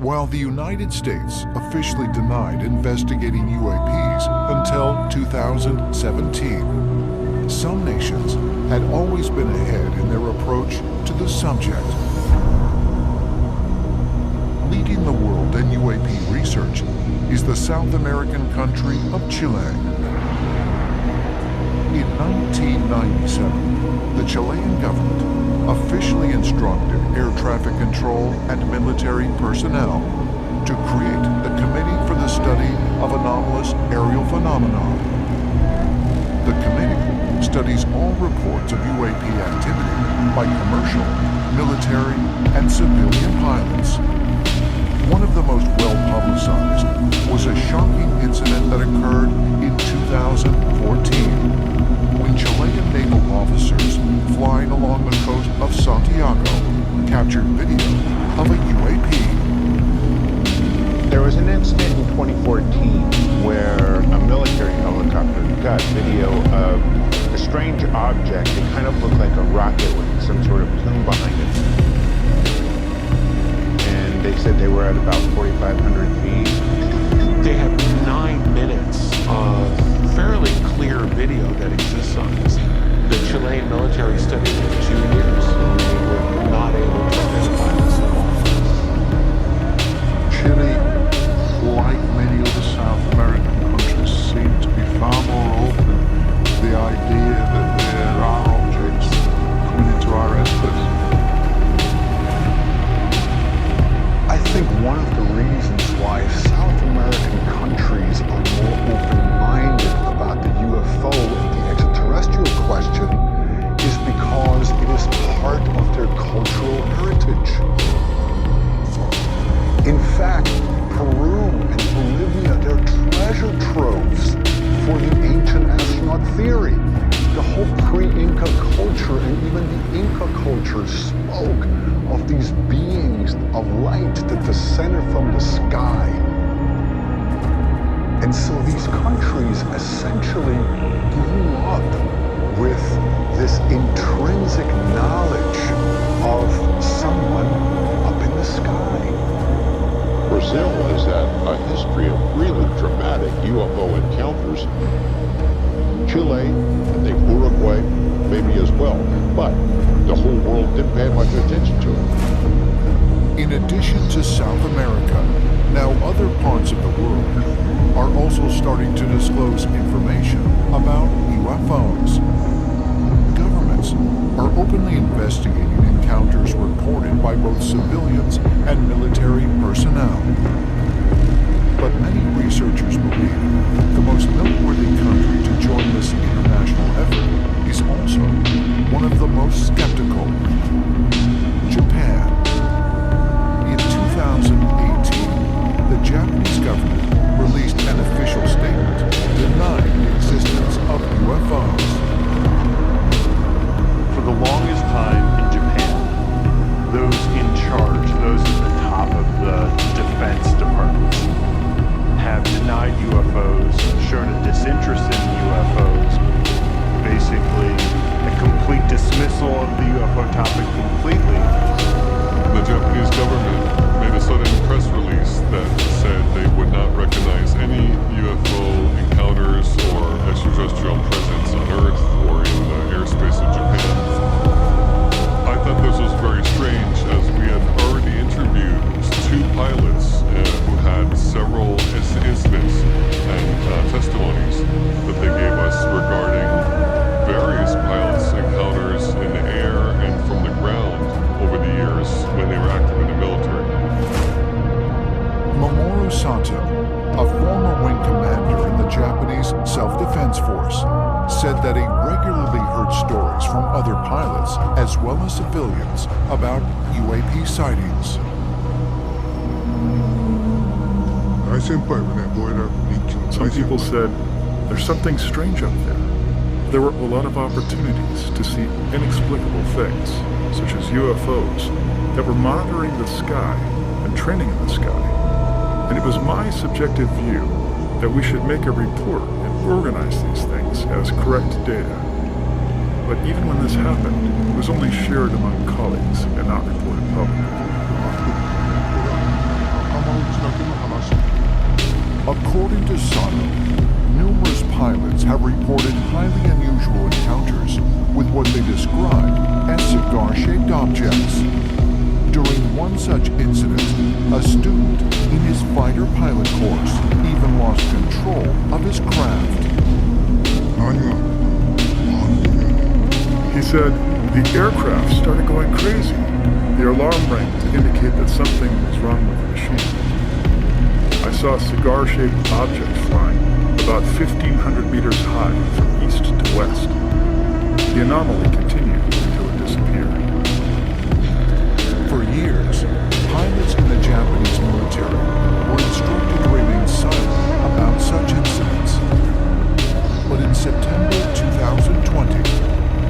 While the United States officially denied investigating UAPs until 2017, some nations had always been ahead in their approach to the subject. Leading the world in UAP research is the South American country of Chile. In 1997, the Chilean government officially instructed air traffic control and military personnel to create the Committee for the Study of Anomalous Aerial Phenomena. The committee studies all reports of UAP activity by commercial, military, and civilian pilots. One of the most well-publicized was a shocking incident that occurred in 2014 when Chilean naval officers flying along the coast of Santiago captured video of a UAP. There was an incident in 2014 where a military helicopter got video of a strange object. It kind of looked like a rocket with some sort of plume behind it. And they said they were at about 4,500 feet. They have 9 minutes of fairly clear video that exists on this. The Chilean military studied it for 2 years, and they were not able to identify this at all. Chile, like many other South American countries, seem to be far more open to the idea that there are objects coming into our airspace. I think one of the reasons why South American countries are more open-minded about the UFO and the extraterrestrial question is because it is part of their cultural heritage. In fact, Peru and Bolivia, they're treasure troves for the ancient astronaut theory. The whole pre-Inca culture and even the Inca culture spoke of these beings of light that descended from the sky. And so these countries essentially grew up with this intrinsic knowledge of someone up in the sky. Brazil has had a history of really dramatic UFO encounters. Chile, I think Uruguay, maybe as well, but the whole world didn't pay much attention to it. In addition to South America, now other parts of the world are also starting to disclose information about UFOs. Governments are openly investigating encounters reported by both civilians and military personnel. But many researchers believe the most noteworthy country to join this international effort is also one of the most skeptical: Japan. In 2018, the Japanese government released an official statement denying the existence of UFOs. For the longest time in Japan, those in charge, those at the top of the defense departments, have denied UFOs, shown a disinterest in UFOs, basically a complete dismissal of the UFO topic completely. The Japanese government made a sudden press release that said they would not recognize any UFO encounters or extraterrestrial presence on Earth or in the airspace of Japan. I thought this was very strange, as we had already interviewed 2 pilots who had several incidents and testimonies that they gave us regarding various pilots' encounters in the air and from the ground over the years when they were active in the military. Mamoru Sato, a former wing commander in the Japanese Self-Defense Force, said that he regularly heard stories from other pilots as well as civilians about UAP sightings. Some people said, there's something strange up there. There were a lot of opportunities to see inexplicable things, such as UFOs, that were monitoring the sky and training in the sky. And it was my subjective view that we should make a report and organize these things as correct data. But even when this happened, it was only shared among colleagues and not reported publicly. According to Sano, numerous pilots have reported highly unusual encounters with what they describe as cigar-shaped objects. During one such incident, a student in his fighter pilot course even lost control of his craft. He said the aircraft started going crazy. The alarm rang to indicate that something was wrong with the machine. I saw a cigar-shaped object flying about 1,500 meters high from east to west. The anomaly continued until it disappeared. For years, pilots in the Japanese military were instructed to remain silent about such incidents. But in September 2020,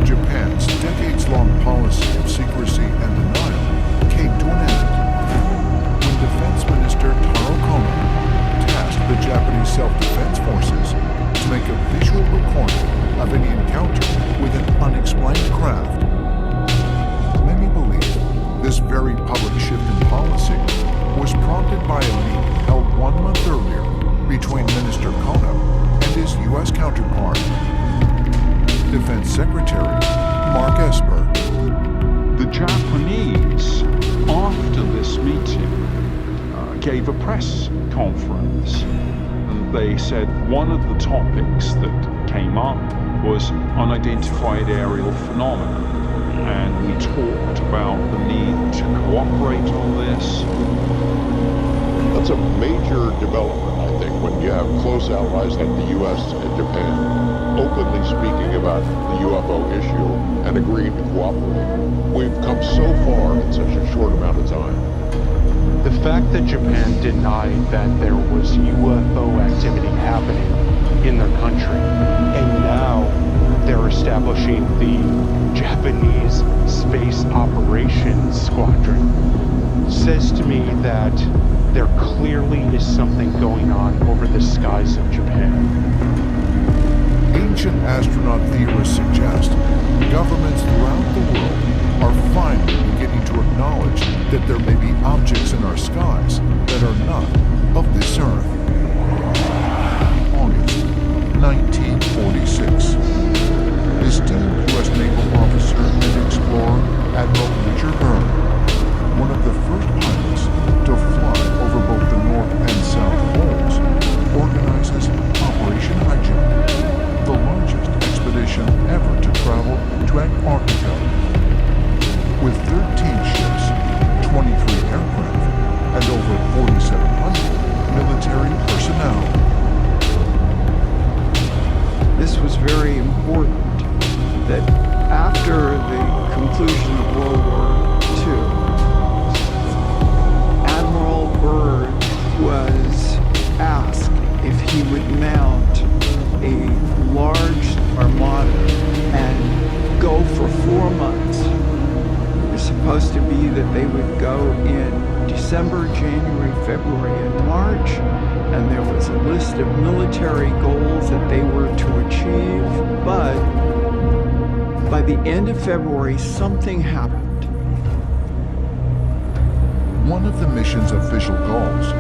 Japan's decades-long policy of secrecy and denial came to an end when Defense Minister Taro Kono tasked the Japanese Self-Defense Forces to make a visual recording of any encounter with an unexplained craft. Many believe this very public shift in policy was prompted by a meeting held 1 month earlier between Minister Kono and his U.S. counterpart, Defense Secretary Mark Esper. The Japanese, after this meeting, gave a press conference. And they said one of the topics that came up was unidentified aerial phenomena. And we talked about the need to cooperate on this. That's a major development, I think, when you have close allies like the U.S. and Japan openly speaking about the UFO issue and agreeing to cooperate. We've come so far in such a short amount of time. The fact that Japan denied that there was UFO activity happening in their country, and now they're establishing the Japanese Space Operations Squadron, says to me that there clearly is something going on over the skies of Japan. Ancient astronaut theorists suggest governments throughout the world are finally beginning to acknowledge that there may be objects in our skies that are not of this Earth. August 1946. Esteemed U.S. Naval officer and explorer Admiral Richard Byrd, one of the first pilots to fly over both the North and South Poles, organizes Operation Highjump, the largest expedition ever to travel to Antarctica. With 13 ships, 23 aircraft, and over 4,700 military personnel. This was very important that after the conclusion of World War II, Admiral Byrd was asked if he would mount a large armada and go for 4 months. It was supposed to be that they would go in December, January, February, and March, and there was a list of military goals that they were to achieve, but by the end of February, something happened. One of the mission's official goals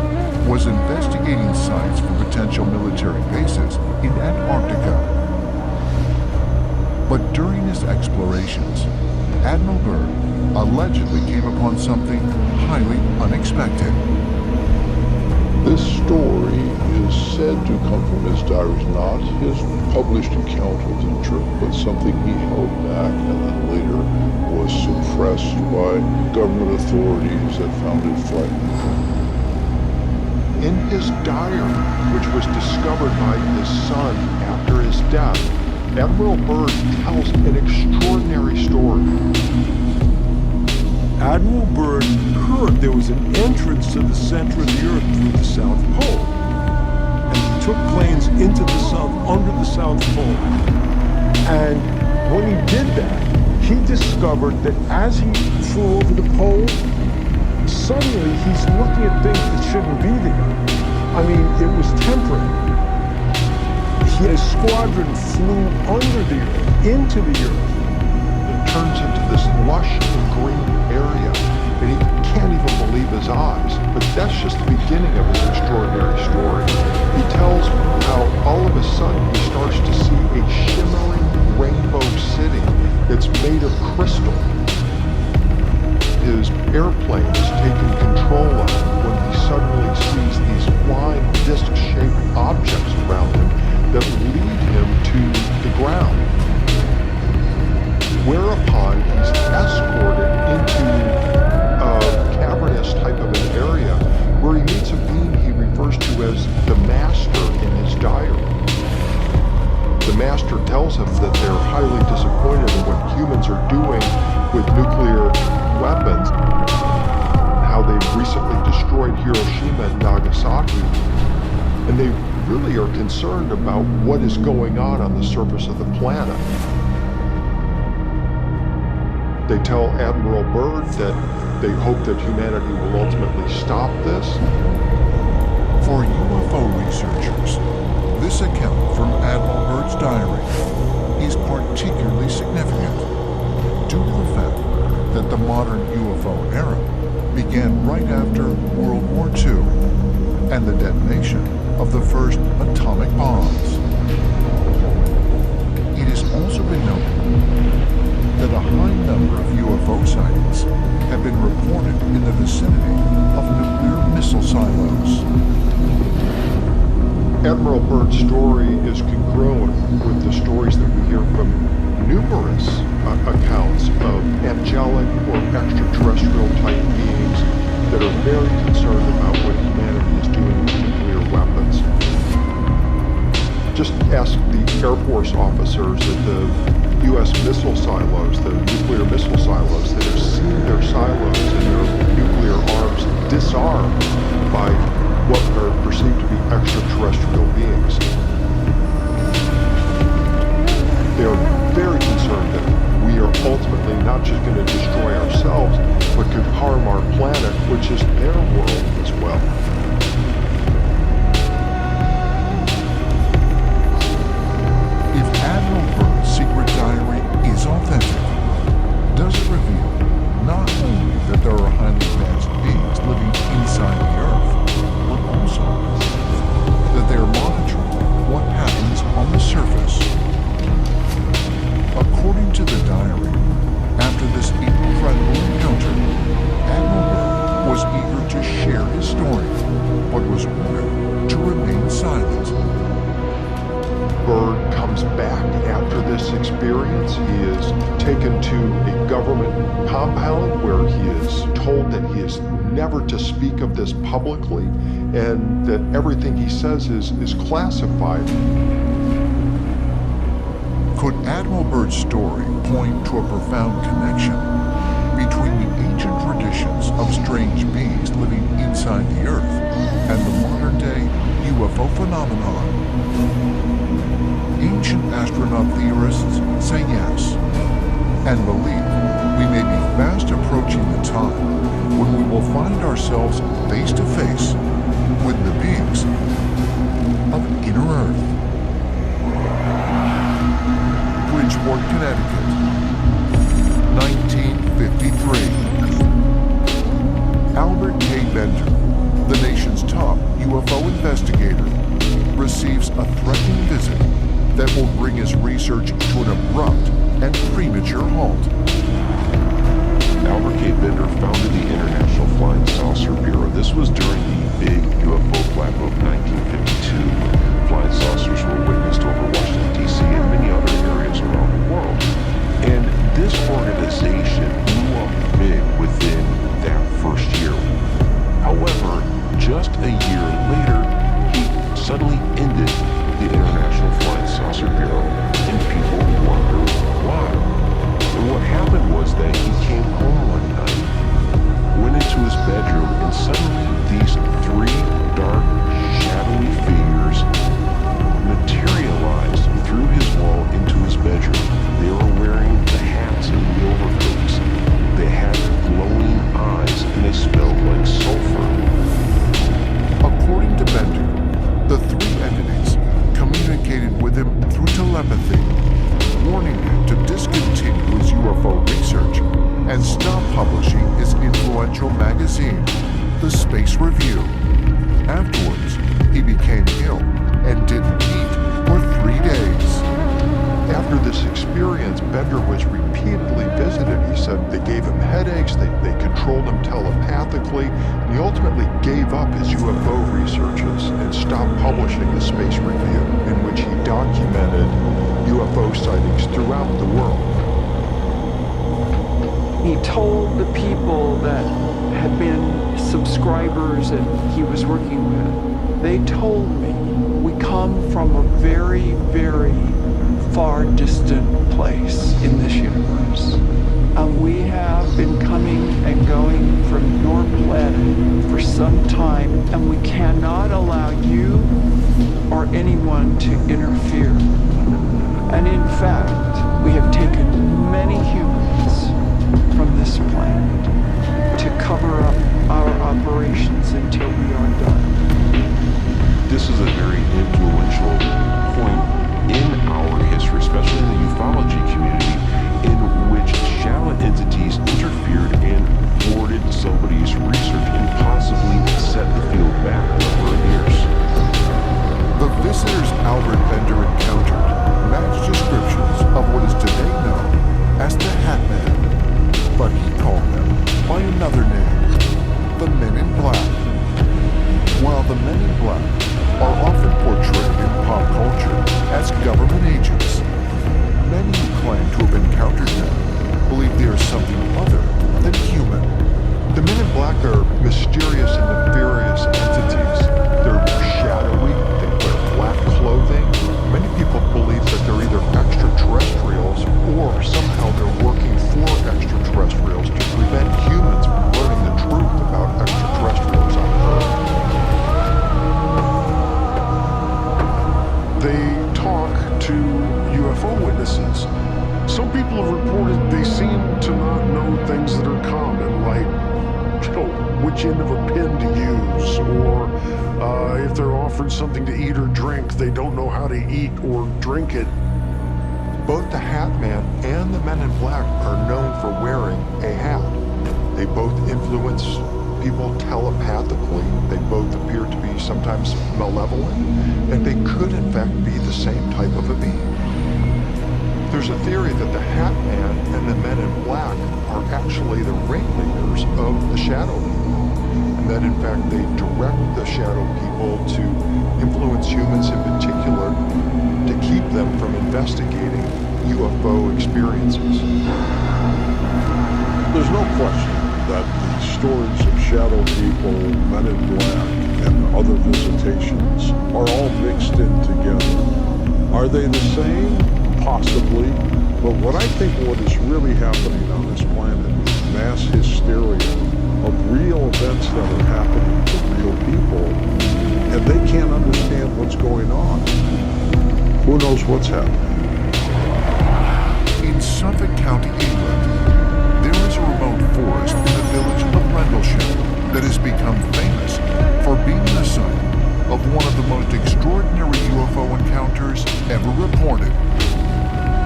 was investigating sites for potential military bases in Antarctica. But during his explorations, Admiral Byrd allegedly came upon something highly unexpected. This story is said to come from his diaries, not his published account of the trip, but something he held back and then later was suppressed by government authorities that found it frightening. In his diary, which was discovered by his son after his death, Admiral Byrd tells an extraordinary story. Admiral Byrd heard there was an entrance to the center of the Earth through the South Pole. And he took planes into the South, under the South Pole. And when he did that, he discovered that as he flew over the pole, suddenly he's looking at things that shouldn't be there. I mean, it was temporary. His squadron flew under the Earth, into the Earth. It turns into this lush green area, and he can't even believe his eyes. But that's just the beginning of his extraordinary story. He tells how all of a sudden he starts to see a shimmering rainbow city that's made of crystal. His airplane is taken control of when he suddenly sees these flying disc-shaped objects around him that lead him to the ground. Whereupon he's escorted into a cavernous type of an area where he meets a being he refers to as the Master in his diary. The Master tells him that they're highly disappointed in what humans are doing with nuclear weapons, how they've recently destroyed Hiroshima and Nagasaki, and they really are concerned about what is going on the surface of the planet. They tell Admiral Byrd that they hope that humanity will ultimately stop this. For UFO researchers, this account from Admiral Byrd's diary is particularly significant due to the fact that the modern UFO era began right after World War II and the detonation of the first atomic bombs. It has also been noted that a high number of UFO sightings have been reported in the vicinity of nuclear missile silos. Admiral Byrd's story is congruent with the stories that we hear from numerous accounts of angelic or extraterrestrial type beings that are very concerned about what humanity is doing with nuclear weapons. Just ask the Air Force officers at the U.S. missile silos, the nuclear missile silos, that have seen their silos and their nuclear arms disarmed by what are perceived to be extraterrestrial beings. They are very concerned that we are ultimately not just going to destroy ourselves, but could harm our planet, which is their world as well. If Admiral Byrd's secret diary is authentic, does it reveal not only that there are highly advanced beings living inside the Earth, but also that they are monitoring what happens on the surface? According to the diary, after this incredible encounter, Admiral Byrd was eager to share his story, but was ordered to remain silent. Byrd comes back after this experience. He is taken to a government compound where he is told that he is never to speak of this publicly and that everything he says is classified. Could Admiral Byrd's story point to a profound connection between the ancient traditions of strange beings living inside the Earth and the modern-day UFO phenomenon? Ancient astronaut theorists say yes, and believe we may be fast approaching the time when we will find ourselves face to face with the beings of Inner Earth. Bridgeport, Connecticut, 1953. Albert K. Bender, the nation's top UFO investigator, receives a threatening visit that will bring his research to an abrupt and premature halt. Albert K. Bender founded the International Flying Saucer Bureau. This was during the big UFO Black Book 1952. Flying saucers were witnessed over Washington, D.C. and many other areas around the world. And this organization blew up big within that first year. However, just a year later, he suddenly ended the International Flying Saucer Bureau, and people wonder why. And what happened was that he came home one night, went into his bedroom, and suddenly these three dark, shadowy figures materialized through his wall into his bedroom. They were wearing the hats and the overcoats. They had glowing eyes, and they smelled like sulfur. According to Bender, the three entities communicated with him through telepathy, warning him to discontinue his UFO research and stop publishing his influential magazine, the Space Review. Afterwards, he became ill and didn't eat for 3 days. After this experience, Bender was repeatedly visited. He said they gave him headaches, they controlled him telepathically, and he ultimately gave up his UFO researches and stopped publishing the Space Review, in which he documented UFO sightings throughout the world. He told the people that had been subscribers and he was working with, they told me, we come from a very, very far distant place in this universe. And we have been coming and going from your planet for some time, and we cannot allow you or anyone to interfere. And in fact, we have taken many humans from this planet to cover up our operations until we are done. This is a very influential point in our history, especially in the ufology community, in which shadow entities interfered and thwarted somebody's research and possibly set the field back a number of years. The visitors Albert Bender encountered matched descriptions of what is today known as the Hat Man, but he called them by another name, the Men in Black. While the Men in Black are often portrayed in pop culture as government agents, many who claim to have encountered them believe they are something other than human. The Men in Black are mysterious and nefarious entities. They're shadowy, they wear black clothing. Many people believe that they're either extraterrestrials or somehow they're working for extraterrestrials to prevent humans from learning the truth about extraterrestrials on Earth. They talk to UFO witnesses. Some people have reported they seem to not know things that are common, like, which end of a pin to use, or if they're offered something to eat or drink, they don't know how to eat or drink it. Both the Hat Man and the Men in Black are known for wearing a hat. They both influence people telepathically. They both appear to be sometimes malevolent, and they could in fact be the same type of a being. There's a theory that the Hat Man and the Men in Black are actually the ringleaders of the Shadow People, and that in fact they direct the Shadow People to influence humans in particular to keep them from investigating UFO experiences. There's no question that the stories of Shadow People, Men in Black, and other visitations are all mixed in together. Are they the same? Possibly. But what I think what is really happening on this planet is mass hysteria of real events that are happening to real people, and they can't understand what's going on. Who knows what's happening? In Suffolk County, England, there is a remote forest in the village of Rendlesham that has become famous for being the site of one of the most extraordinary UFO encounters ever reported.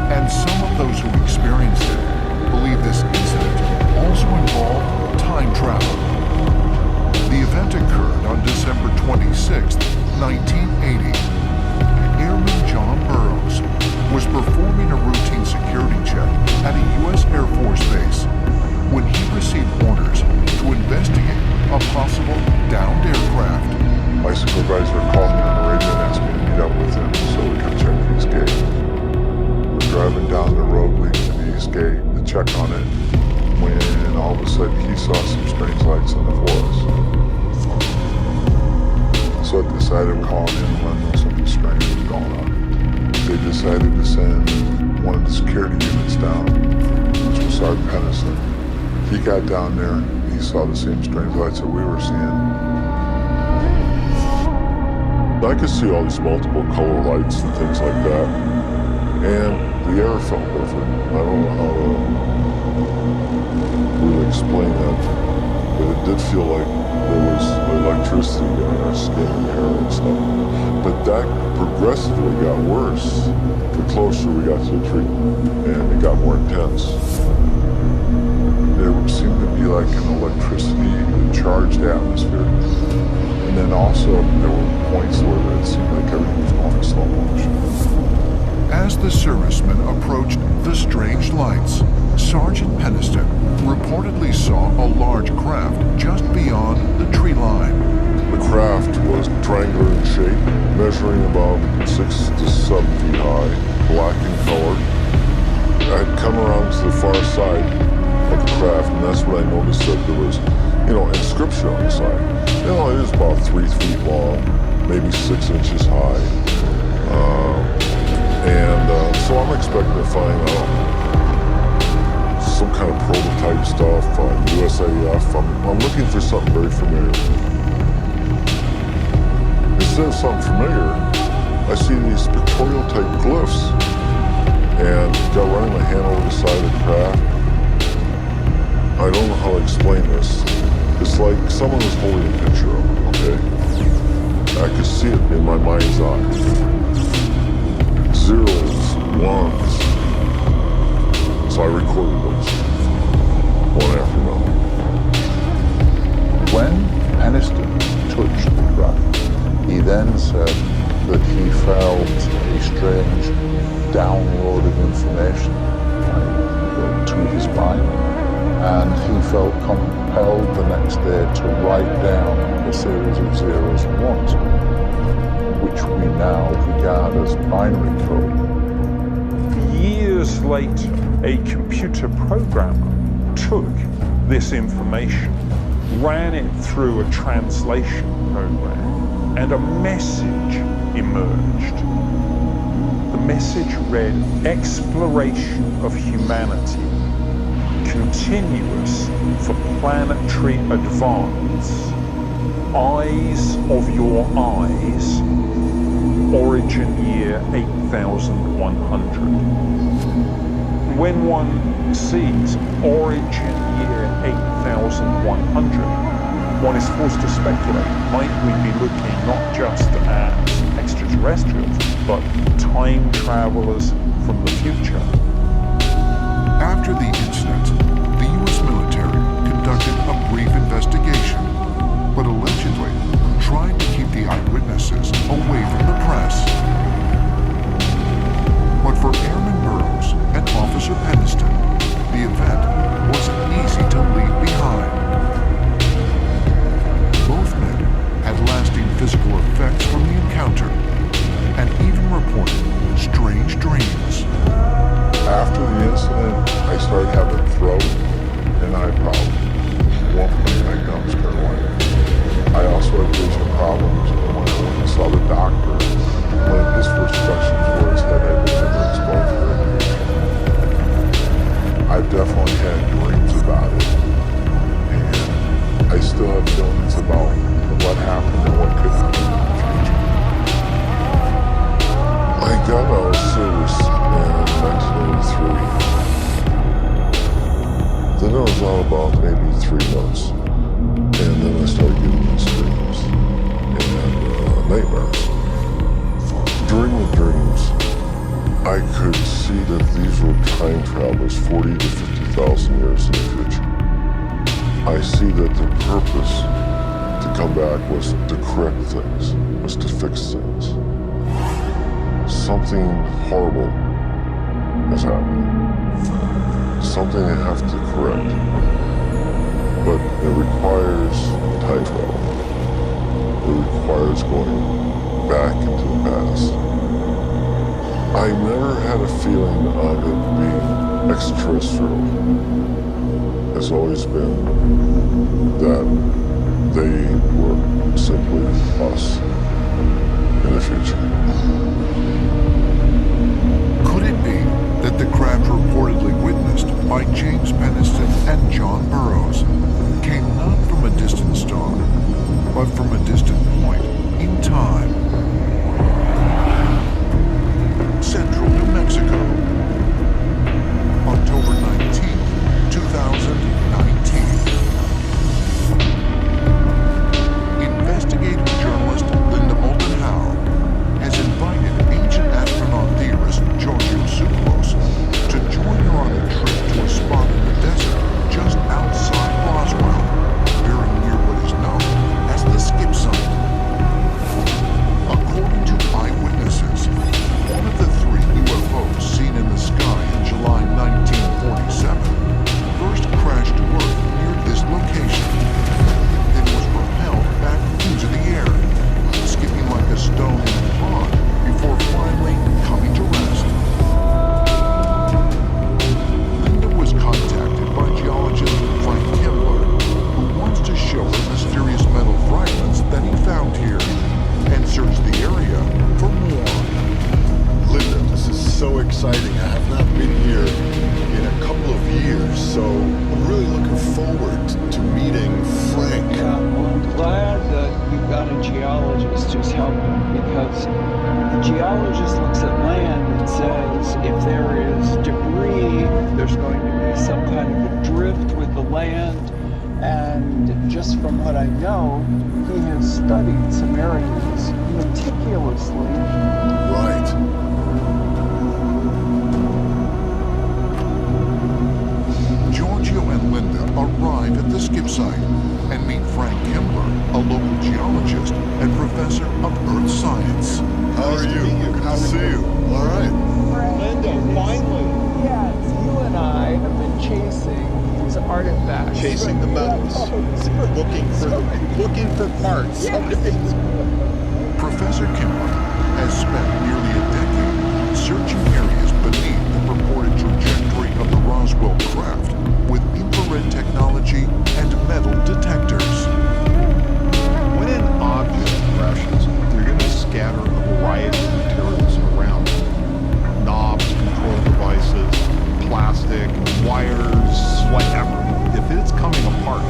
And some of those who experienced it believe this incident also involved time travel. The event occurred on December 26, 1980. Airman John Burroughs was performing a routine security check at a U.S. Air Force base when he received orders to investigate a possible downed aircraft. My supervisor called me on the radio and asked me to meet up with him so we could check the escape. We're driving down the road leading to the escape to check on it when all of a sudden he saw some strange lights in the forest. So I decided to call in and let them know something strange was going on. They decided to send one of the security units down, which was Sergeant Pennison. He got down there, he saw the same strange lights that we were seeing. I could see all these multiple color lights and things like that. And the air felt different. I don't know how to really explain that, but it did feel like there was electricity in our skin and hair and stuff. But that progressively got worse the closer we got to the tree, and it got more intense. There seemed to be like an electricity charged atmosphere. And then also there were points where it seemed like everything was going in slow motion. As the servicemen approached the strange lights, Sergeant Peniston reportedly saw a large craft just beyond the tree line. The craft was triangular in shape, measuring about 6 to 7 feet high, black in color. I had come around to the far side of the craft, and that's when I noticed that there was, inscription on the side. It is about 3 feet long, maybe 6 inches high. So I'm expecting to find some kind of prototype stuff on USAF. I'm looking for something very familiar. Instead of something familiar, I see these pictorial type glyphs, and got running my hand over the side of the craft. I don't know how to explain this. It's like someone was holding a picture of it, okay? I could see it in my mind's eye. Zeros, ones. So I recorded those, one after another. When Peniston touched the craft, he then said that he felt a strange download of information to his mind, and he felt compelled the next day to write down a series of zeros and ones, which we now regard as binary code. Years later, a computer programmer took this information, ran it through a translation program, and a message emerged. The message read, "Exploration of humanity, continuous for planetary advance, eyes of your eyes, origin year 8100. When one sees origin year 8100, one is forced to speculate, might we be looking not just at extraterrestrials, but time travelers from the future? After the incident, the U.S. military conducted a brief investigation, but allegedly tried to keep the eyewitnesses away from the press. But for Airman Burroughs and Officer Peniston, the event wasn't easy to leave behind. Both men had lasting physical effects from the encounter, and even reported strange dreams. After the incident, I started having throat and eye problems. At one point, my gums started whining. I also had vision problems, and when I went and saw the doctor, one of his first questions was, had I been ever exposed to radiation? I've definitely had dreams about it, and I still have feelings about what happened and what could happen in the future. I got out of service in 1983. Then I was on about maybe 3 months, and then I started getting these dreams and nightmares. During the dreams, I could see that these were time travelers 40 to 50,000 years in the future. I see that their purpose to come back was to correct things, was to fix things. Something horrible is happening. Something they have to correct. But it requires time travel. It requires going back into the past. I never had a feeling of it being extraterrestrial. It's always been that they were simply us in the future. Could it be that the craft reportedly witnessed by James Peniston and John Burroughs came not from a distant star, but from a distant point in time? Central New Mexico, October 19, 2019. Investigative journalist Linda Moulton Howe has invited ancient astronaut theorist Giorgio Tsoukalos to join her on a trip to a spot in the desert land. And just from what I know, he has studied Samaritans meticulously. Right. Giorgio and Linda arrive at the skip site and meet Frank Kimbler, a local geologist and professor of earth science. How are you? Good to see you. All right. Linda, finally! Yes, you and I have been chasing these artifacts. Chasing the metals. looking for parts. Professor Kimbler has spent nearly a decade searching areas beneath the purported trajectory of the Roswell craft with infrared technology and metal detectors. When an object crashes, they're going to scatter a variety of materials around. Knobs, control devices, plastic, wires, whatever. If it's coming apart,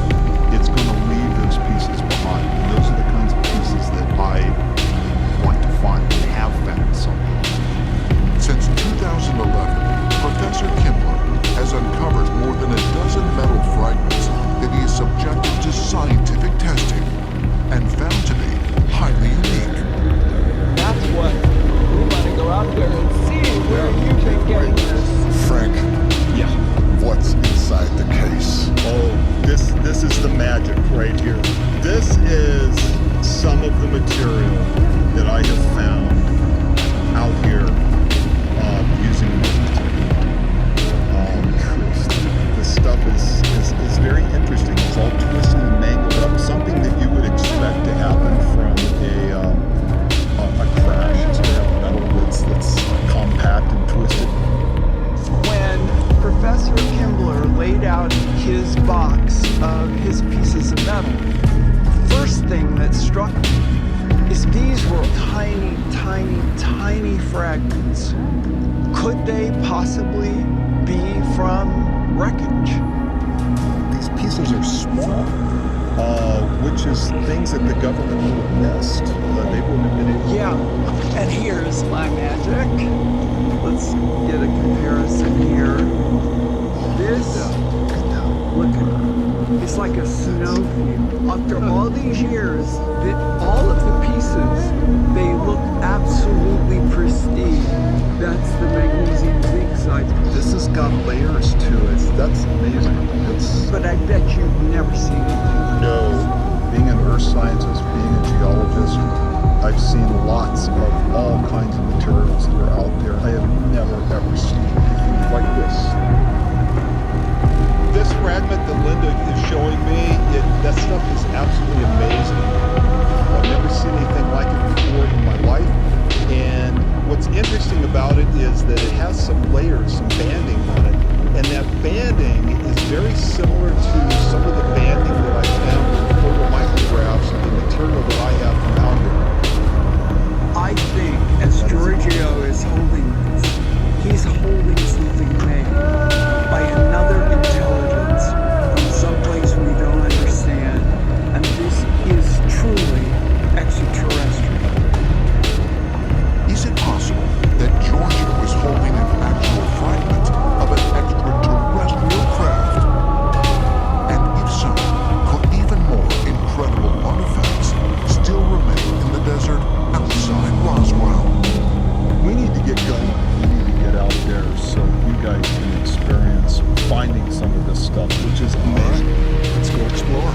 it's going to leave those pieces behind. And those are the kinds of pieces that I want to find and have found somehow. Since 2011, Professor Kimbler has uncovered more than a dozen metal fragments that he has subjected to scientific testing and found to be highly unique. That's what we want to go out there and see where you've been getting this. Frank. Yeah. What's inside the case? Oh, this is the magic right here. This is some of the material that I have found out here using this stuff is very interesting. It's all twisted and mangled up. Something that you would expect to happen from a crash. It's made of metal that's compact and twisted. When Professor Kimbler laid out his box of his pieces of metal, the first thing that struck me is these were tiny, tiny, tiny fragments. Could they possibly be from wreckage? These pieces are small, which is things that the government would have missed. They wouldn't have been able to. Yeah, and here's my magic. Let's get a comparison here. This, look at it. It's like a snowfield. After all these years, all of the pieces, they look absolutely pristine. That's the magnesium zinc side. This has got layers to it. That's amazing. But I bet you've never seen anything. No. Being an earth scientist, being a geologist, I've seen lots of all kinds of materials that are out there. I have never, ever seen anything like this. This fragment that Linda is showing me, that stuff is absolutely amazing. I've never seen anything like it before in my life. And what's interesting about it is that it has some layers, some banding on it. And that banding is very similar to some of the banding that I found in photomicrographs of the material that I have found here. I think as Giorgio is holding this, he's holding something made by another intelligence from someplace we don't understand. And this is truly extraterrestrial. Is it possible that Giorgio is holding an actual fragment of an extraterrestrial craft? And if so, could even more incredible artifacts still remain in the desert outside Roswell? We need to get going. We need to get out there so you guys can experience finding some of this stuff, which is amazing. Right. Let's go explore.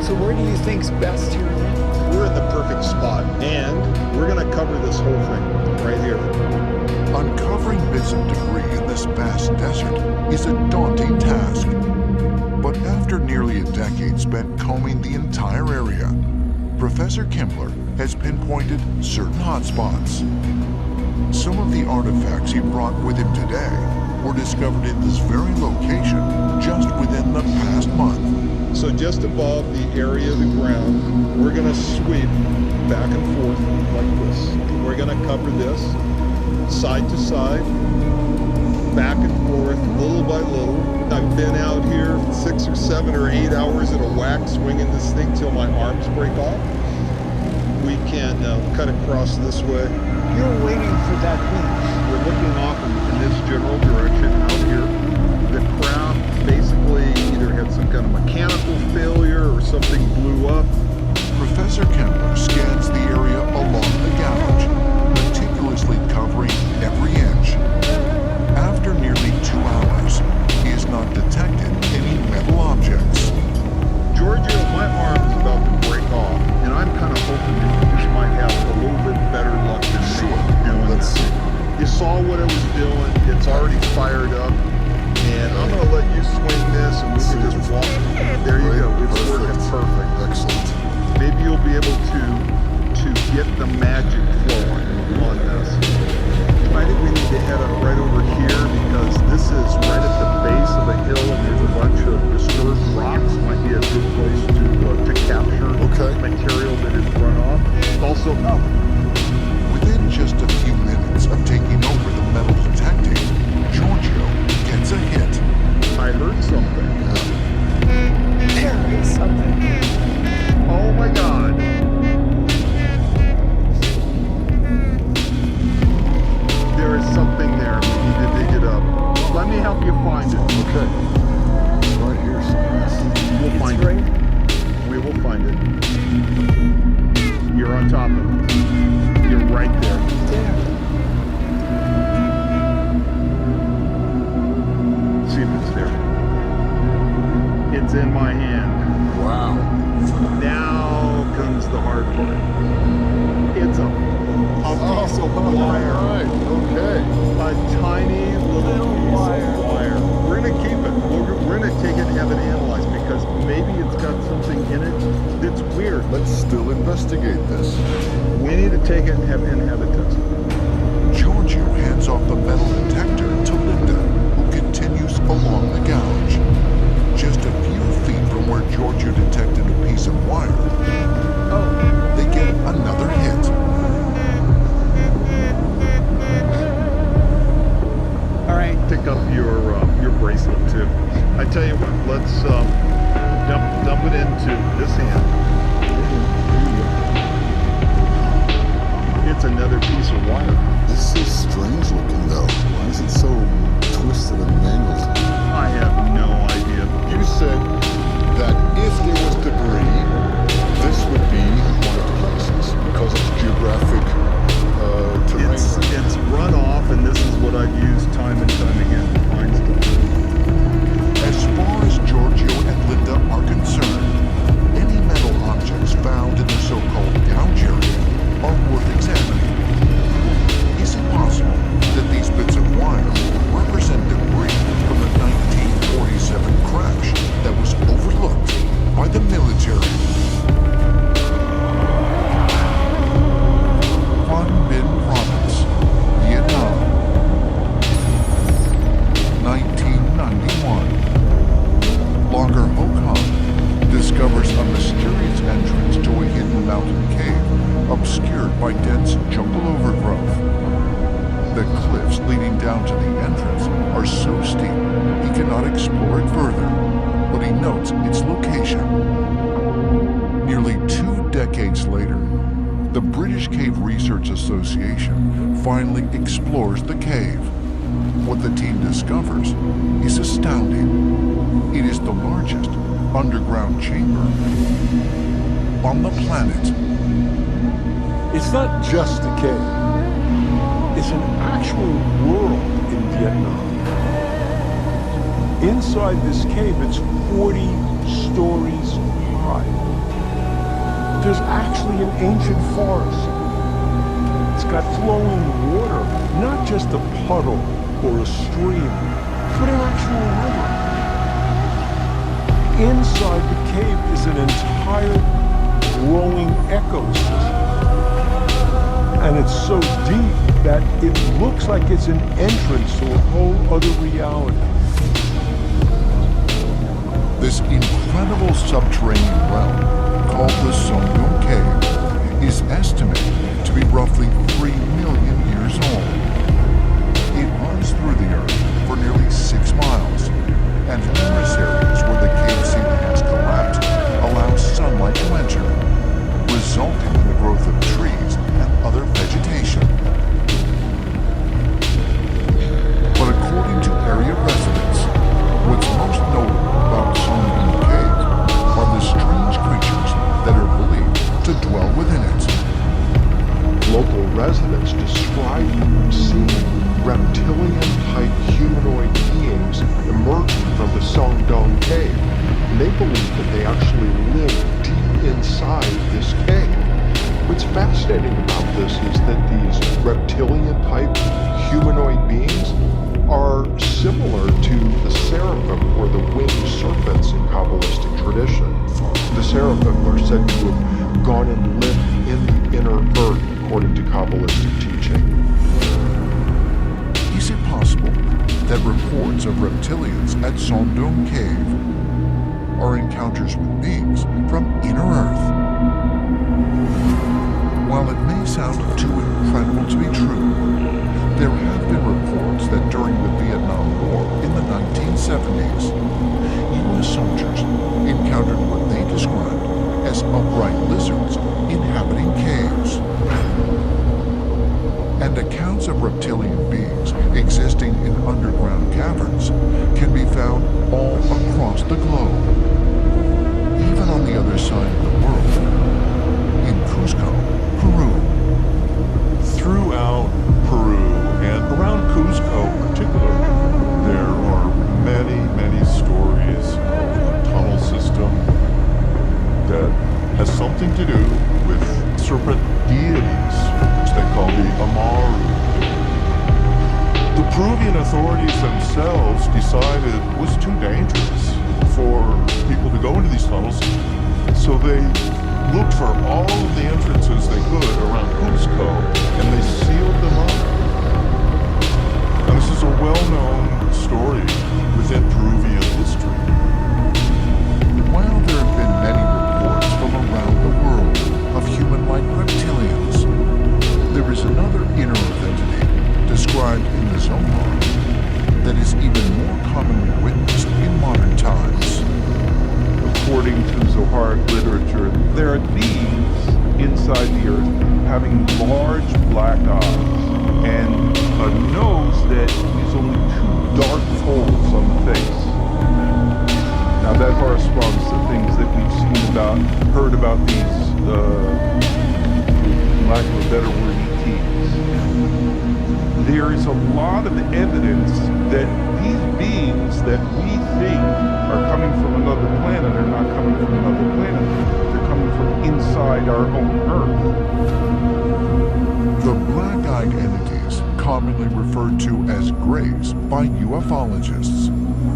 So where do you think's best here? We're in the perfect spot, and we're going to cover this whole thing right here. Uncovering bits of debris in this vast desert is a daunting task. But after nearly a decade spent combing the entire area, Professor Kimbler has pinpointed certain hotspots. Some of the artifacts he brought with him today were discovered in this very location just within the past month. So just above the area of the ground, we're going to sweep back and forth like this. We're going to cover this side to side, back and forth, little by little. I've been out here 6 or 7 or 8 hours at a whack swinging this thing till my arms break off. We can cut across this way. You're waiting for that beach. We're looking off in this general direction out here. find it. Okay. It's right here somewhere. We'll find it. We will find it. You're on top of it. You're right there. See if it's there. It's in my hand. Wow. Now comes the hard part. It's a piece of wire. Right. Okay. A tiny little piece of wire. We're gonna keep it. We're gonna take it and have it analyzed because maybe it's got something in it that's weird. Let's still investigate this. We need to take it and have it tested. Giorgio hands off the metal detector to Linda, who continues along the gouge. Just a few feet from where Giorgio detected a piece of wire, they get another hit. All right. Pick up your bracelet too. I tell you what, let's dump it into this hand. It's another piece of wire. This is strange looking though. Why is it so twisted and mangled? I have no idea. You said that if there was debris, this would be one of the places because it's geographic terrain. It's run off, and this is what I've used time and time again to find stuff. As far as Giorgio and Linda are concerned, any metal objects found in the so-called gouge area are worth examining. Is it possible that these bits of wire represent debris from the 1947 crash that was overlooked by the military? Van Binh Province, Vietnam, 1991. Logger Ho Kong discovers a mysterious entrance to a hidden mountain cave obscured by dense jungle overgrowth. The cliffs leading down to the entrance are so steep he cannot explore it further, but he notes its location. Nearly 2 decades later, the British Cave Research Association finally explores the cave. What the team discovers is astounding. It is the largest underground chamber on the planet. It's not just a cave. It's an actual world in Vietnam. Inside this cave, it's 40 stories high. There's actually an ancient forest. It's got flowing water, not just a puddle or a stream, but an actual river. Inside the cave is an entire growing ecosystem. And it's so deep that it looks like it's an entrance to a whole other reality. This incredible subterranean realm, called the Son Doong Cave, is estimated to be roughly 3 million years old. It runs through the earth for nearly 6 miles, and numerous areas where the cave ceiling has collapsed allow sunlight to enter, resulting in the growth of trees and other vegetation. But according to area residents, what's most notable about Son Doong Cave are the strange creatures that are believed to dwell within it. Local residents describe seeing reptilian-type humanoid beings emerging from the Son Doong Cave. And they believe that they actually live deep inside this cave. What's fascinating about this is that these reptilian-type humanoid beings are similar to the seraphim or the winged serpents in Kabbalistic tradition. The seraphim are said to have gone and lived in the inner earth according to Kabbalistic teaching. Is it possible that reports of reptilians at Son Doong Cave are encounters with beings from inner Earth? While it may sound too incredible to be true, there have been reports that during the Vietnam War in the 1970s, U.S. soldiers encountered what they described as upright lizards inhabiting caves. And accounts of reptilian beings existing in underground caverns can Peruvian authorities themselves decided it was too dangerous for people to go into these tunnels, so they looked for all of the entrances they could around Cusco, and they sealed them up. And this is a well-known story within Peruvian history. While there have been many reports from around the world of human-like reptilians, there is another inner entity described in the Zohar that is even more commonly witnessed in modern times. According to Zoharic literature, there are beings inside the earth having large black eyes and a nose that is only two dark folds on the face. Now that corresponds to things that we've seen about, heard about these, for lack of a better word, ETs. There is a lot of evidence that these beings that we think are coming from another planet are not coming from another planet. They're coming from inside our own Earth. The black-eyed entities, commonly referred to as grays by ufologists,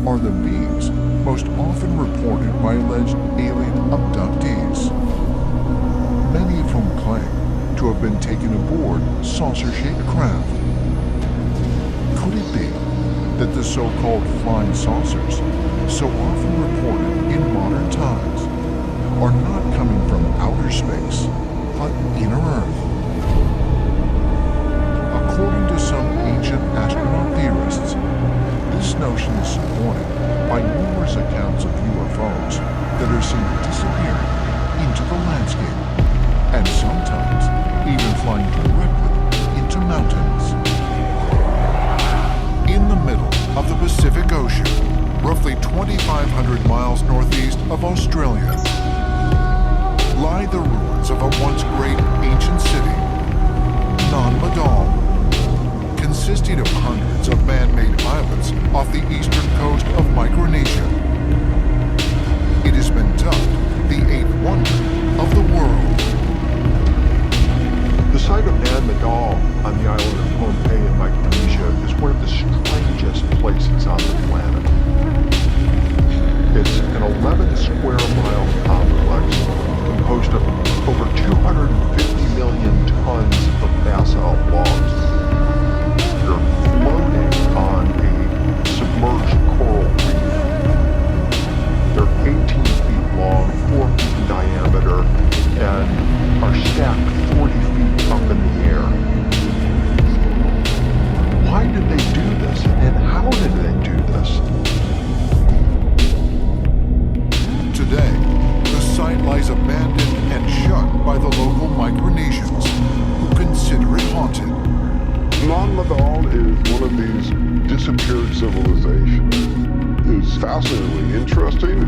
are the beings most often reported by alleged alien abductees. Many of whom claim to have been taken aboard saucer-shaped craft. Could it be that the so-called flying saucers, so often reported in modern times, are not coming from outer space, but inner Earth? According to some ancient astronaut theorists, this notion is supported by numerous accounts of UFOs that are seen disappearing into the landscape, and sometimes even flying directly into mountains. In the middle of the Pacific Ocean, roughly 2,500 miles northeast of Australia, lie the ruins of a once great ancient city, Nan Madol, consisting of hundreds of man-made islands off the eastern coast of Micronesia. It has been dubbed the eighth wonder of the world. The site of Nan Madol on the island of Pohnpei in Micronesia is one of the strangest places on the planet. It's an 11 square mile complex composed of over 250 million tons of basalt logs. They're floating on a submerged coral reef. They're 18 feet long, 4 feet in diameter, and are stacked 40 feet up in the air. Why did they do this, and how did they do this? Today, the site lies abandoned and shut by the local Micronesians, who consider it haunted. Nan Madol is one of these disappeared civilizations. It's fascinatingly interesting.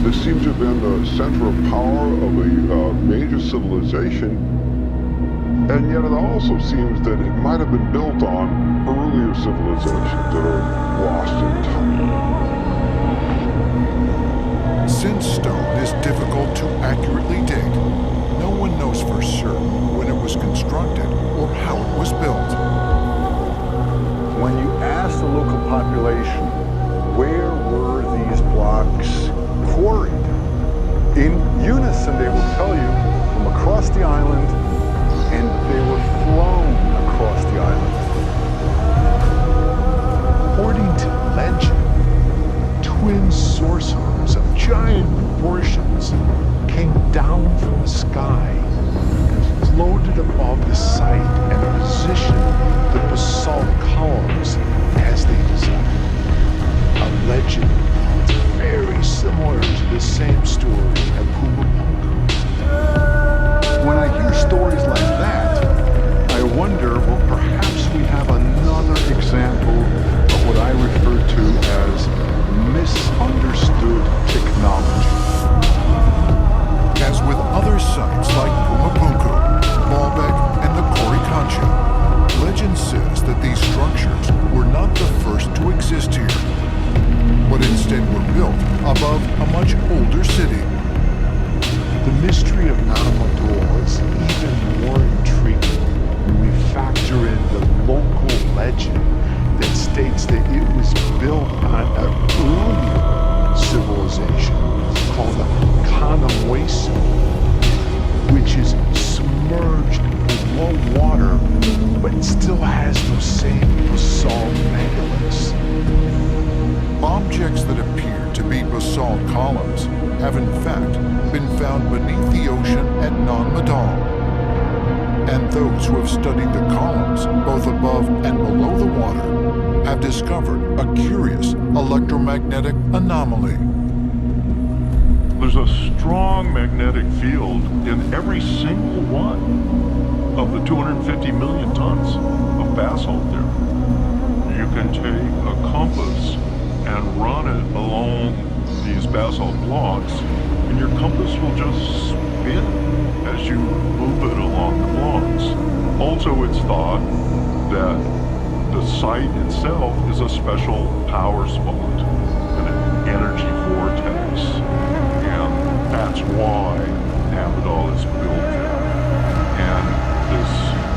This seems to have been the center of power of a major civilization, and yet it also seems that it might have been built on earlier civilizations that are lost in time. Since stone is difficult to accurately date, no one knows for certain when it was constructed or how it was built. When you ask the local population, where were these blocks quarried? In unison, they will tell you from across the island, and they were flown across the island. According to legend, twin sorcerers of giant proportions came down from the sky, floated above the site, and positioned the basalt columns as they desired. A legend very similar to the same story at Pumapunku. When I hear stories like that, I wonder, well, perhaps we have another example of what I refer to as misunderstood technology. As with other sites like Pumapunku, Baalbek, and the Coricancha, legend says that these structures were not the first to exist here, but instead were built above a much older city. The mystery of Nan Madol is even more intriguing when we factor in the local legend that states that it was built on an earlier civilization called the Kanawesu, which is submerged below water, but still has those same basalt megaliths. Objects that appear to be basalt columns have in fact been found beneath the ocean at Non Madol. And those who have studied the columns, both above and below the water, have discovered a curious electromagnetic anomaly. There's a strong magnetic field in every single one of the 250 million tons of basalt there. You can take a compass and run it along these basalt blocks, and your compass will just spin as you move it along the blocks. Also, it's thought that the site itself is a special power spot, an energy vortex, and that's why Amadal is built there. And this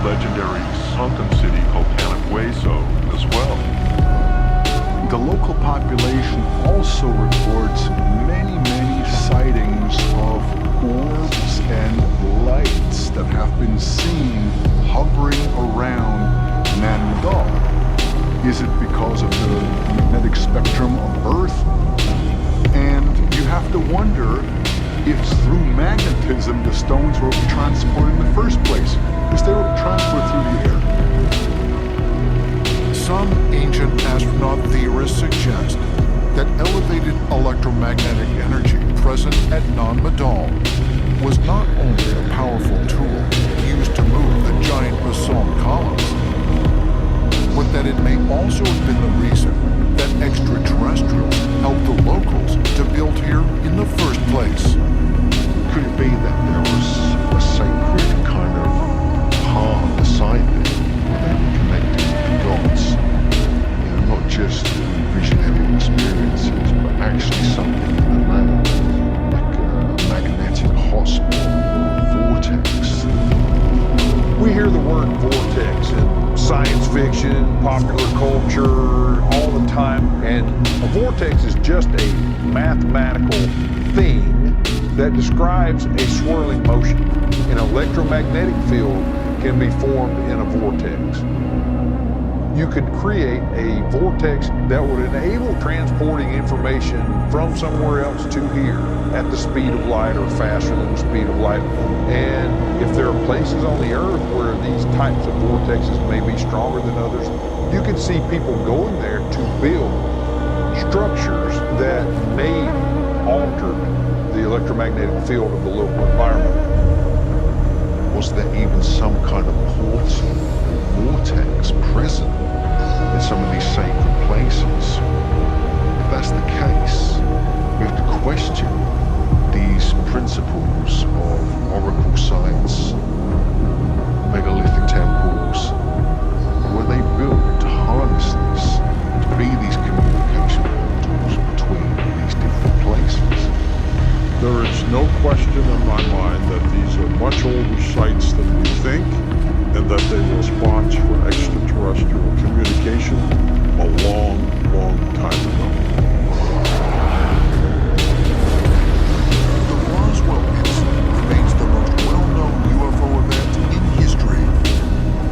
legendary sunken city called Canagueso as well. The local population also reports many sightings of orbs and lights that have been seen hovering around Nanmadol. Is it because of the magnetic spectrum of Earth? And you have to wonder if through magnetism the stones were transported in the first place, because they were transported through the air. Some ancient astronaut theorists suggest that elevated electromagnetic energy present at Non Madol was not only a powerful tool used to move the giant basalt columns, but that it may also have been the reason that extraterrestrials helped the locals to build here in the first place. Could it be that there was a sacred kind of part of the site there where they were connected to the gods? You know, not just visionary experiences, but actually something in the land, like a magnetic hotspot or vortex. We hear the word vortex in science fiction, popular culture, all the time, and a vortex is just a mathematical thing that describes a swirling motion. An electromagnetic field can be formed in a vortex. You could create a vortex that would enable transporting information from somewhere else to here at the speed of light or faster than the speed of light. And if there are places on the Earth where these types of vortexes may be stronger than others, you could see people going there to build structures that may alter the electromagnetic field of the local environment. Was there even some kind of portal vortex present in some of these sacred places? If that's the case, we have to question these principles of oracle sites, megalithic temples. Were they built to harness this, to be these communication portals between these different places? There is no question in my mind that these are much older sites than we think, and that they were spots for extraterrestrial communication a long time ago. The Roswell incident remains the most well-known UFO event in history,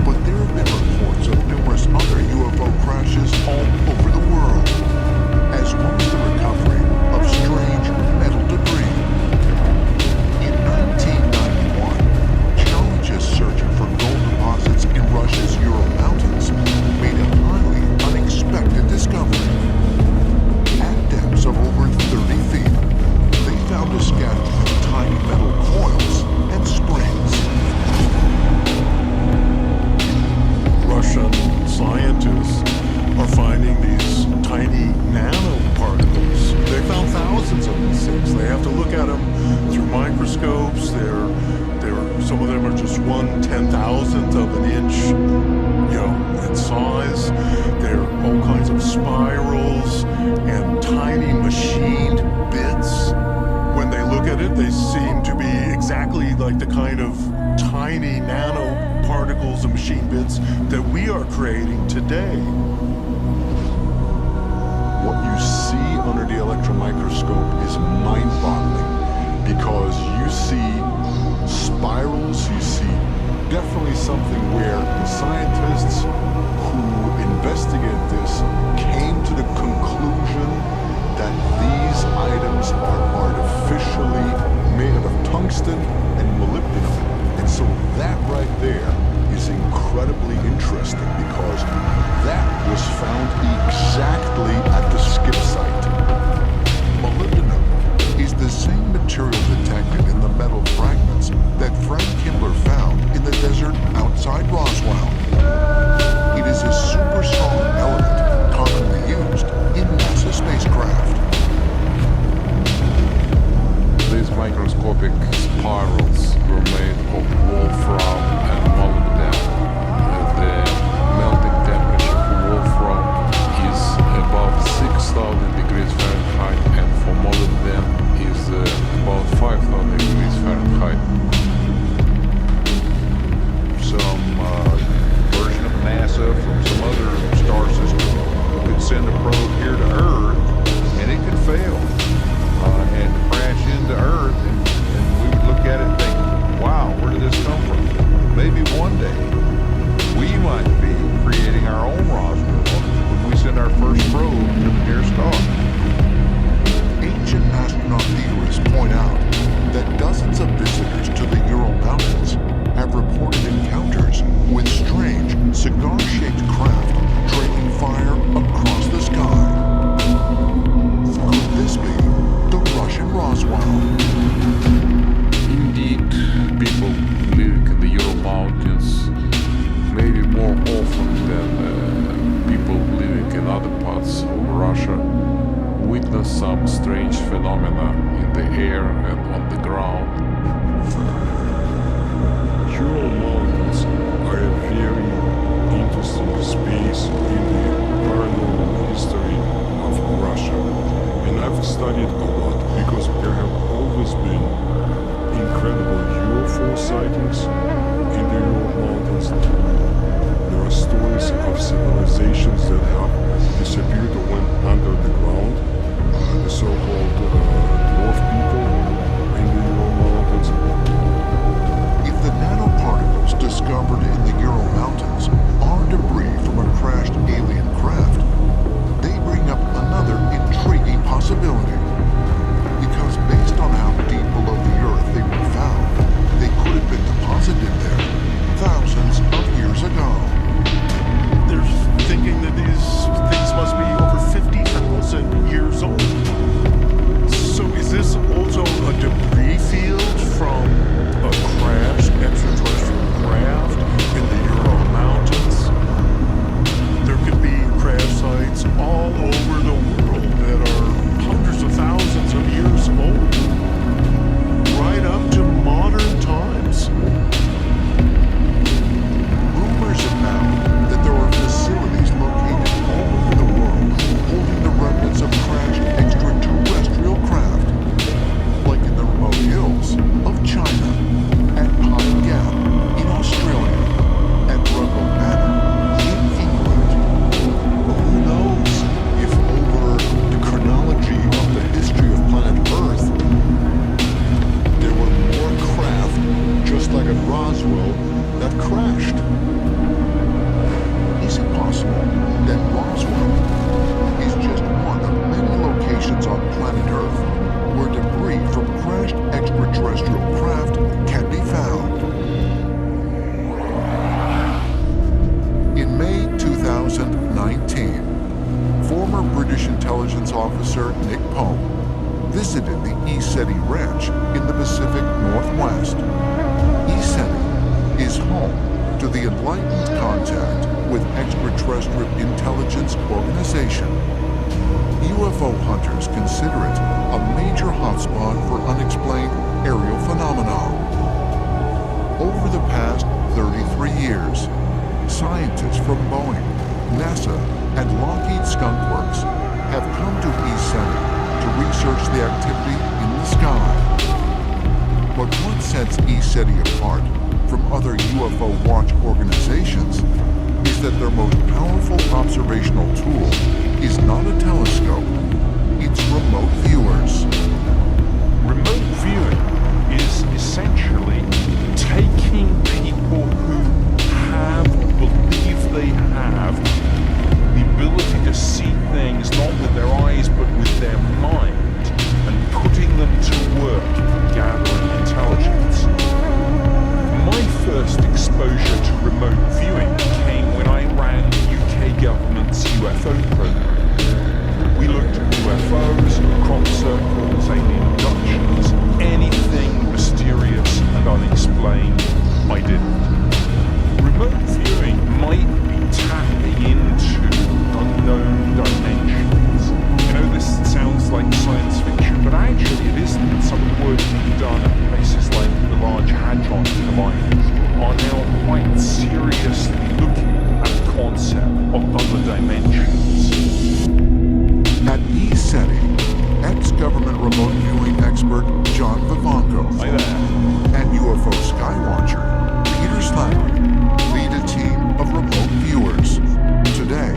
but there have been reports of numerous other UFO crashes all over the world, as well as the recovery of strange metal debris. In 1991, geologists searching for gold deposits in Russia's Ural Mountains made a highly unexpected discovery. At depths of over 30 feet, they found a scattering of tiny metal coils and springs. Russian scientists are finding these tiny nanoparticles. They found thousands of these things. They have to look at them through microscopes. Some of them are just 1/10,000th of an inch, in size. They're all kinds of spirals and tiny machined bits. When they look at it, they seem to be exactly like the kind of tiny nanoparticles and machine bits that we are creating today. you see under the electron microscope is mind-boggling because you see spirals, you see definitely something where the scientists who investigate this came to the conclusion that these items are artificially made out of tungsten and molybdenum. And so that right there is incredibly interesting because that was found exactly at the skip site. Molybdenum is the same material detected in the metal fragments that Frank Kimbler found in the desert outside Roswell. It is a super strong element commonly used in NASA spacecraft. These microscopic spirals were made of wolfram and molybdenum. The melting temperature for wolfram is about 6,000 degrees Fahrenheit, and for molybdenum is about 5,000 degrees Fahrenheit. Some version of NASA from some other star system could send a probe here to Earth, and it could fail and crash into Earth, and we would look at it and think, wow, where did this come from? Maybe one day we might be creating our own Roswell when we send our first probe to the nearest star. Ancient astronaut theorists point out that dozens of visitors to the Ural Mountains have reported encounters with strange, cigar-shaped craft trailing fire across the sky. Could this be the Russian Roswell? Indeed, people living in the Ural Mountains, maybe more often than people living in other parts of Russia, witness some strange phenomena in the air and on the ground. Ural Mountains are a very interesting space in the paranormal history of Russia. And I've studied a lot because there have always been incredible UFO sightings in the Ural Mountains. There are stories of civilizations that have disappeared or went under the ground. The so-called dwarf people in the Ural Mountains. If the nanoparticles discovered in the Ural Mountains are debris from a crashed alien craft, they bring up another intriguing possibility. Because based on how deep below the Earth they were found, they could have been deposited there thousands of years ago. They're thinking that these things must be over 50,000 years old. So is this also a debris field from a crashed extraterrestrial craft in the Ural Mountains? There could be crash sites all over the world that are hundreds of thousands of years old, right up to modern times. Rumors abound that there are facilities located all over the world holding the remnants of crashed extraterrestrial craft, like in the remote hills of China, at Pine Gap in Australia, at Rundle Manor in England. Who knows if over the chronology of the history of planet Earth, there were more craft, just like at Roswell, that crashed. Is it possible that Roswell is just one of many locations on planet Earth where debris from crashed extraterrestrial craft can be found? In May 2019, former British intelligence officer Nick Pope visited the ECETI Ranch in the Pacific Northwest. ECETI is home to the Enlightened Contact with Extraterrestrial Intelligence Organization. UFO hunters consider it a major hotspot for unexplained aerial phenomena. Over the past 33 years, scientists from Boeing, NASA, and Lockheed Skunk Works have come to ECETI to research the activity in the sky. But what sets ECETI apart from other UFO watch organizations is that their most powerful observational tool is not a telescope, it's remote viewers. Remote viewing is essentially taking people who have or believe they have the ability to see things not with their eyes but with their mind and putting them to work gathering intelligence. My first exposure to remote viewing came when I ran the UK government's UFO program. We looked at UFOs, crop circles, alien abductions, anything mysterious and unexplained, I didn't. Remote viewing might be tapping into unknown dimensions. You know, this sounds like science fiction, but actually it isn't. Some of the work being done at places like the Large Hadron Collider are now quite seriously looking at the concept of other dimensions. At ESETI, ex-government remote viewing expert John Vivanco and UFO skywatcher Peter Slattery lead a team of remote viewers. Today,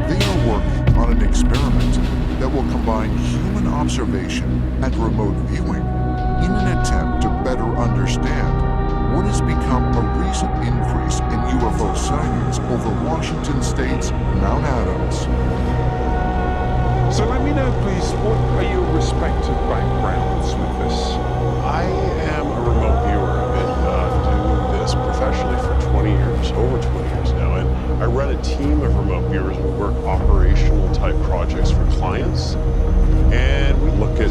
they are working on an experiment that will combine human observation and remote viewing in an attempt to better understand what has become a recent increase in UFO sightings over Washington State's Mount Adams. So let me know, please, what are your respective backgrounds with this? I am a remote viewer. I've been doing this professionally for 20 years, over 20 years now, and I run a team of remote viewers. We work operational type projects for clients, and we look at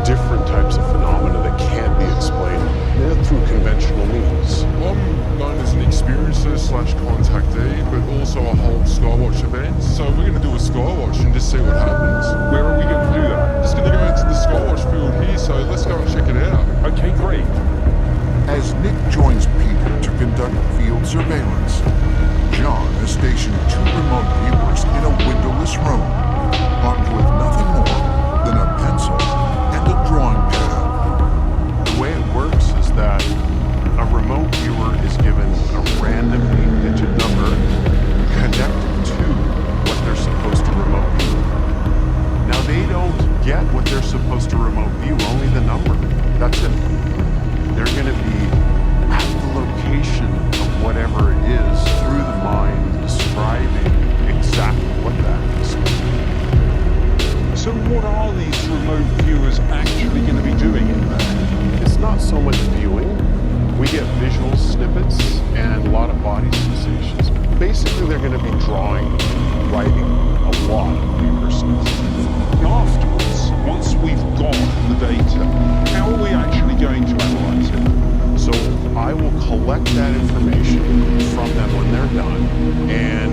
different types of phenomena that can't be explained through conventional means. I'm known as an experiencer / contactee, but also a whole Skywatch event. So we're going to do a Skywatch and just see what happens. Where are we going to do that? Just going to go into the Skywatch field here, so let's go and check it out. Okay, great. As Nick joins Peter to conduct field surveillance, John has stationed 2 remote viewers in a windowless room, armed with nothing more than a pencil and a drawing pad. The way it works is that a remote viewer is given a random 8-digit number connected to what they're supposed to remote view. Now they don't get what they're supposed to remote view, only the number. That's it. They're going to be at the location of whatever it is through the mind describing exactly what that is. So what are these remote viewers actually going to be doing in there? It's not so much viewing. We get visual snippets and a lot of body sensations. Basically, they're going to be drawing, writing a lot of impersonation. Afterwards, once we've got the data, how are we actually going to analyze it? So I will collect that information from them when they're done, and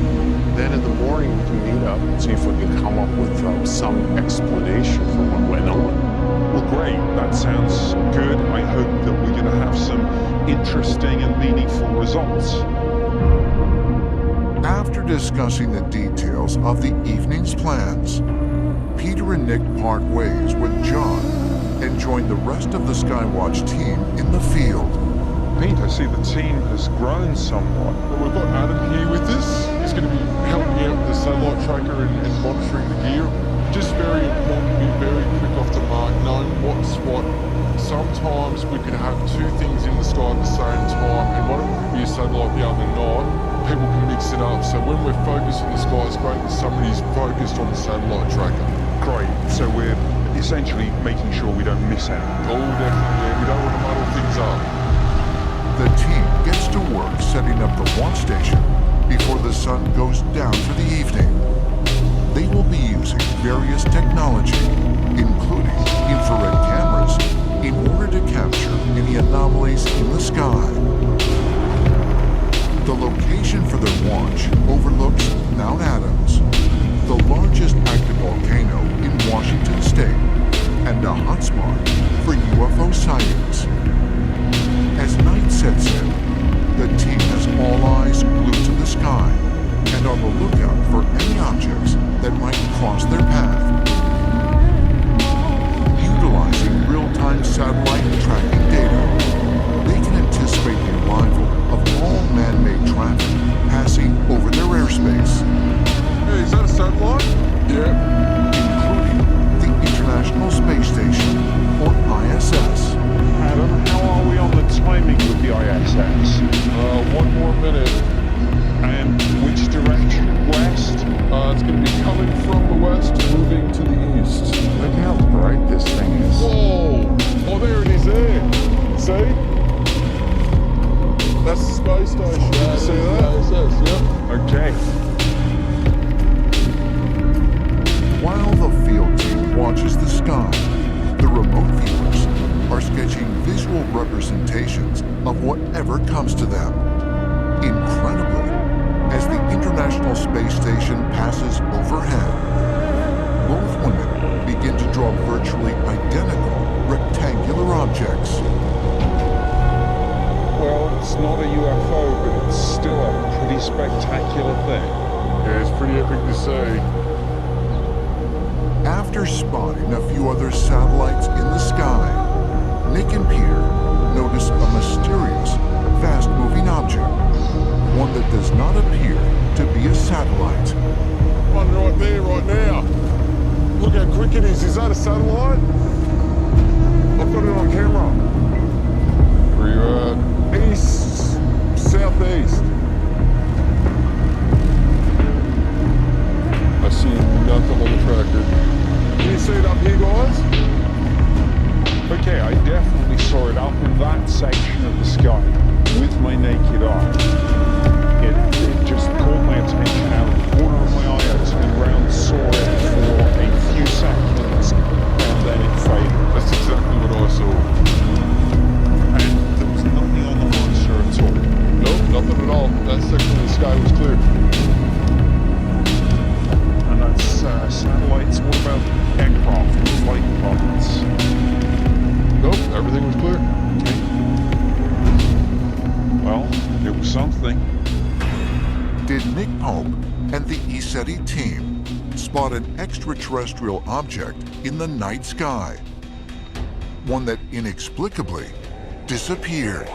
then in the morning we can meet up and see if we can come up with some explanation for what went on. Well, great. That sounds good. I hope that we're going to have some interesting and meaningful results. After discussing the details of the evening's plans, Peter and Nick part ways with John and join the rest of the Skywatch team in the field. Pete, I see the team has grown somewhat. Well, we've got Adam here with us. He's going to be helping out with the satellite tracker and monitoring the gear. Just very important to be very quick off the mark, knowing what's what. Sometimes we could have 2 things in the sky at the same time, and one of them could be a satellite, the other not. People can mix it up. So when we're focused in the sky, it's great that somebody's focused on the satellite tracker. Great. So we're essentially making sure we don't miss out. Oh, definitely. We don't want to muddle things up. The team gets to work setting up the launch station before the sun goes down for the evening. They will be using various technology, including infrared cameras, in order to capture any anomalies in the sky. The location for their launch overlooks Mount Adams, the largest active volcano in Washington State, and a hotspot for UFO sightings. As night sets in, the team has all eyes glued to the sky and on the lookout for any objects that might cross their path. Utilizing real-time satellite tracking data, they can anticipate the arrival of all man-made traffic passing over draw virtually identical rectangular objects. Well, it's not a UFO, but it's still a pretty spectacular thing. Yeah, it's pretty epic to say. After spotting a few other satellites in the sky, Nick and Peter notice a mysterious, fast-moving object, one that does not appear to be a satellite. One right there, right now. Look how quick it is. Is that a satellite? I've got it on camera. Where you at? East, southeast. I see nothing on the tracker. Can you see it up here, guys? Okay, I definitely saw it up in that section of the sky with my naked eye. It just caught my attention out of the corner of my eye. I turned around, saw it for a few seconds, and then it faded. That's exactly what I saw. And there was nothing on the monster at all. Nope, nothing at all. That section of the sky was clear. And that's satellites. What about aircraft and flight pods? Nope, everything was clear. Okay. Well, it was something. Did Nick Pope and the ECETI team spot an extraterrestrial object in the night sky? One that inexplicably disappeared.